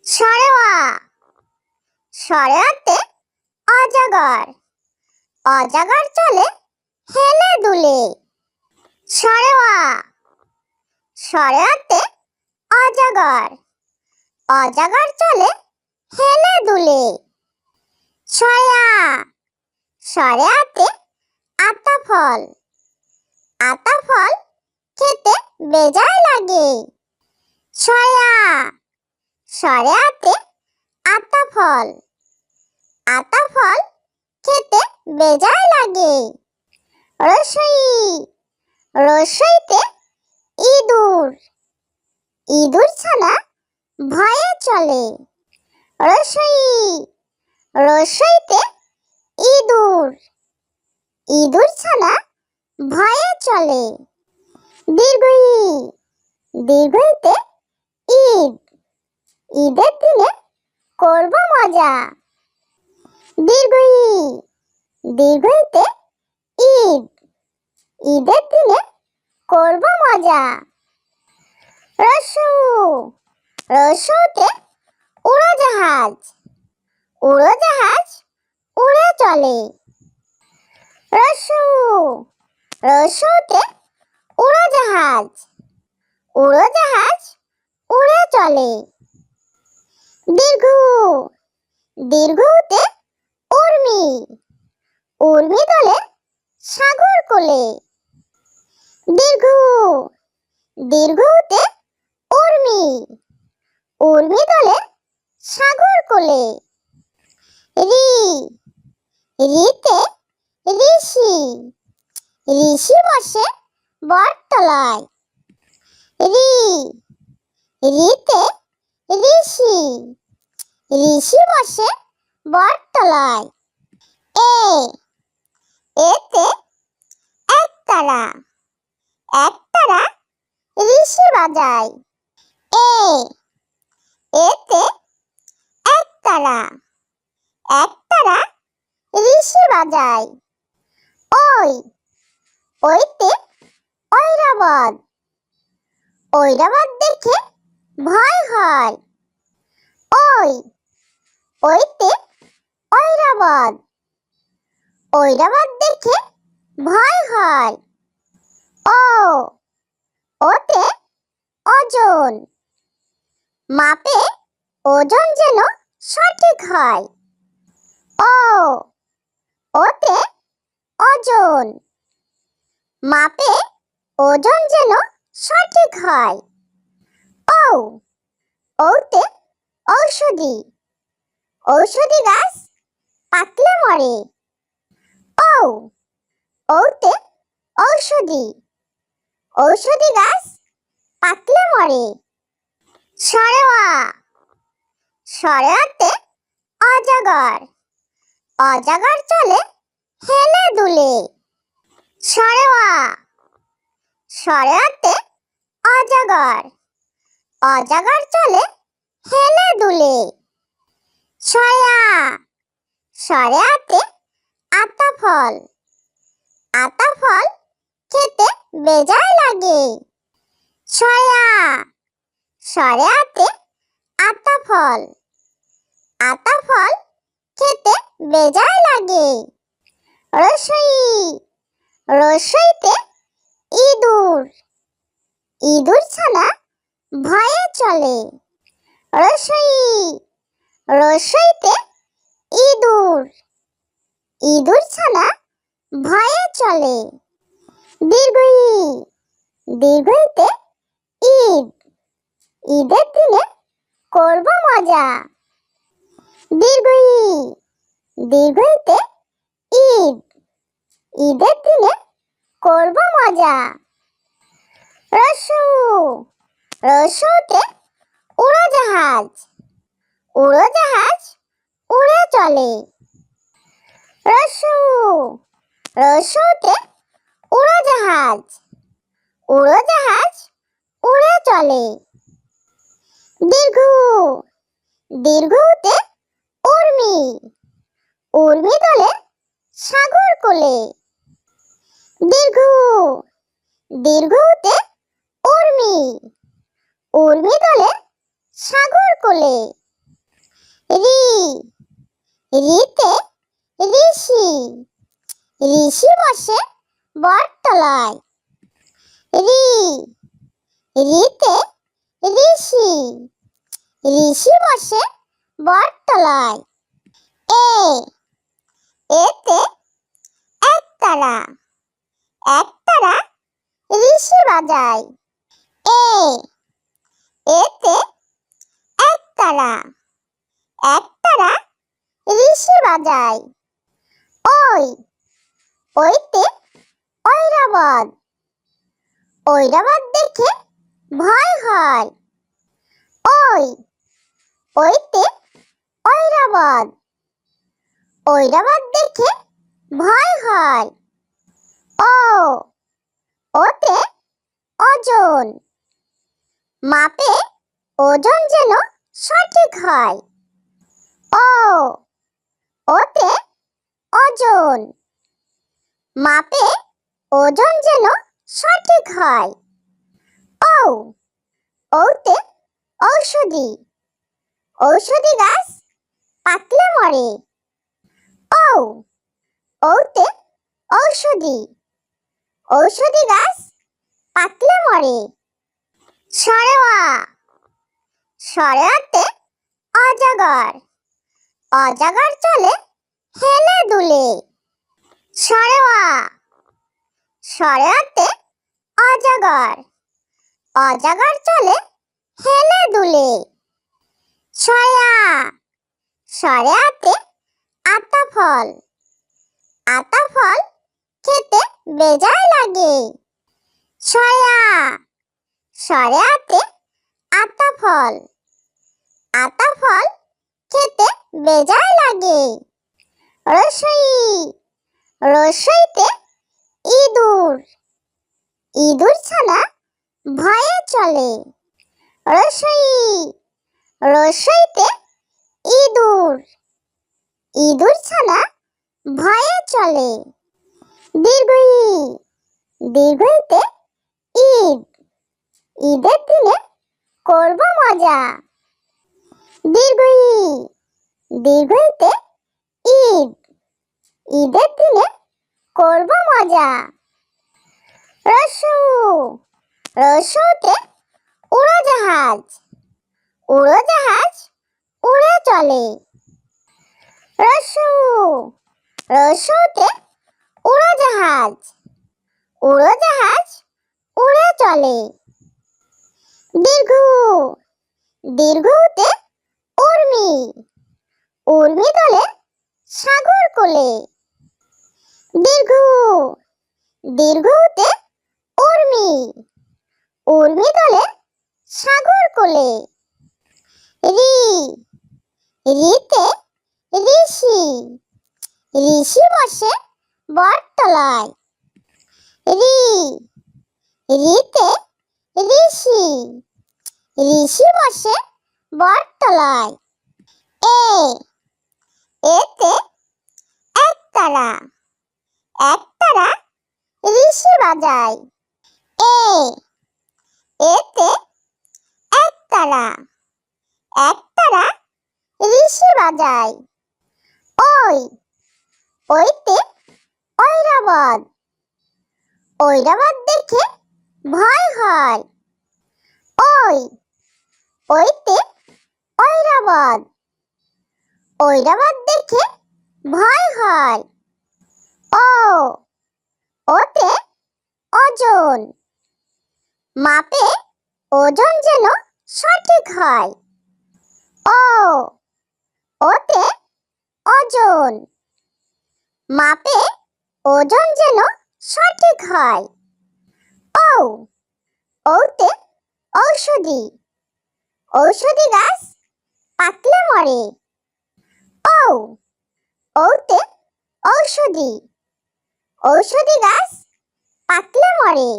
সরেওয়া সরেওয়াতে অজগর অজগর চলে হেলে দুলে। সরেওয়া সরেওয়াতে অজগর অজগর চলে হেলে দুলে। সরেয়া সরেয়াতে আতা ফল খেতে বেজায় লাগে। সরেয়া সরেয়াতে আতা ফল খেতে বেজায় লাগে। রসই রসইতে ইঁদুর ছানা ভয়ে চলে। রসইতে ইঁদুর ছানা ভয়ে চলে। দীর্ঘইতে ঈদ ঈদের দিনে করব মজা। দীর্ঘইতে ঈদ ঈদের দিনে করব মজা। রসুতে উড়োজাহাজ উড়ে চলে। রসুতে উড়োজাহাজ উড়ে চলে। দীর্ঘতে উর্মি দোলে সাগর কোলে। দীর্ঘতে উর্মি দোলে সাগর কোলে। রিতে ঋষি বসে বটতলায়। রিতে ঋষি বসে বটতলায়। এতে একতারা ঋষি বাজায়। এতে একতারা ঋষি বাজায়। ওইতে ঐরাবত দেখে ভয় হয়। ওইতে ঐরাবত দেখে ভয় হয়। ওতে ওজন মাপে ওজন যেন সঠিক হয়। ওতে ওজন মাপে ওজন যেন সঠিক হয়। ওতে ঔষধি গাছ পাকলে মরে। ওতে ঔষধি গাছ পাকলে মরে। সরেওয়াতে অজগর চলে হেলে দুলে। সরেওয়াতে অজগর চলে হেলে দুলে। সরেয়াতে আতা ফল খেতে বেজায় লাগে। সরেয়াতে আতা ফল খেতে বেজায় লাগে। রসইতে ইঁদুর ছানা ভয়ে চলে। রসইতে ইঁদুর ছানা ভয়ে চলে। দীর্ঘইতে ঈদ ঈদের দিনে করব মজা। দীর্ঘইতে ঈদ ঈদের দিনে করব মজা। রসুতে উড়োজাহাজ উড়ে চলে। রসুতে উড়োজাহাজ উড়ে চলে। দীর্ঘতে উর্মি দোলে সাগর কোলে। দীর্ঘতে উর্মি দোলে সাগর কোলে। রি, রিতে ঋষি, ঋষি বসে বটতলায়। রি, রিতে ঋষি, ঋষি বসে বটতলায়। এ, এতে একতারা, একতারা ঋষি বাজায়। এ, এতে একতারা, একতারা ঋষি বাজায়। ওই, ওইতে ঐরাবত, ঐরাবত দেখে ভয় হয়। ওই, ওইতে ঐরাবত, ঐরাবত দেখে ভয় হয়। ও, ওতে ওজন, মাপে ওজন যেন সঠিক হয়। ও, ওতে ওজন, মাপে ওজন যেন সঠিক হয়। ও, ওতে ঔষধি, ঔষধি গাছ পাকলে মরে। ও, ওতে ঔষধি, ঔষধি গাছ পাকলে মরে। সরেওয়া, সরেওয়াতে অজগর, অজগর চলে হেলে দুলে। সরেওয়া, সরেওয়াতে অজগর, অজগর চলে হেলে দুলে। সরেয়া, সরেয়াতে আতা ফল, আতা ফল খেতে বেজায় লাগে। সরেয়া, সরেয়াতে আতা ফল, আতা ফল খেতে বেজায় লাগে। রসই, রসইতে ইঁদুর, ইঁদুর ছানা ভয়ে চলে। রসই, রসইতে ইঁদুর, ইঁদুর ছানা ভয়ে চলে। দীর্ঘই, দীর্ঘইতে ঈদ, ঈদের দিনে করব মজা। দীর্ঘই, দীর্ঘইতে ঈদ, ঈদের দিনে করব মজা। রসু, রসুতে উড়োজাহাজ, উড়োজাহাজ উড়ে চলে। রসু, রসুতে উড়োজাহাজ, উড়োজাহাজ উড়ে চলে। দীর্ঘ, দীর্ঘতে উর্মি, উর্মি দলে সাগর কোলে। দীর্ঘ, দীর্ঘতে উর্মি, উর্মি দলে সাগর কোলে। রি, রিতে ঋষি, ঋষি বসে বটতলায়। রি, রিতে ঋষি, ঋষি বসে বটতলায়। এ, এতে একতারা, একতারা ঋষি বাজায়। এ, এতে একতারা, একতারা ঋষি বাজায়। ওই, ওইতে ঐরাবত, ঐরাবত দেখে ভয় হয়। ওই, ওইতে ঐরাবত, ঐরাবত দেখে ভয় হয়। ও, ওতে ওজন, মাপে ওজন যেন সঠিক হয়। ও, ওতে ওজন, মাপে ওজন যেন সঠিক হয়। ও, ওতে ঔষধি, ঔষধি গাছ পাকলে মরে। ও, ওতে ঔষধি, ঔষধি গাছ পাকলে মরে।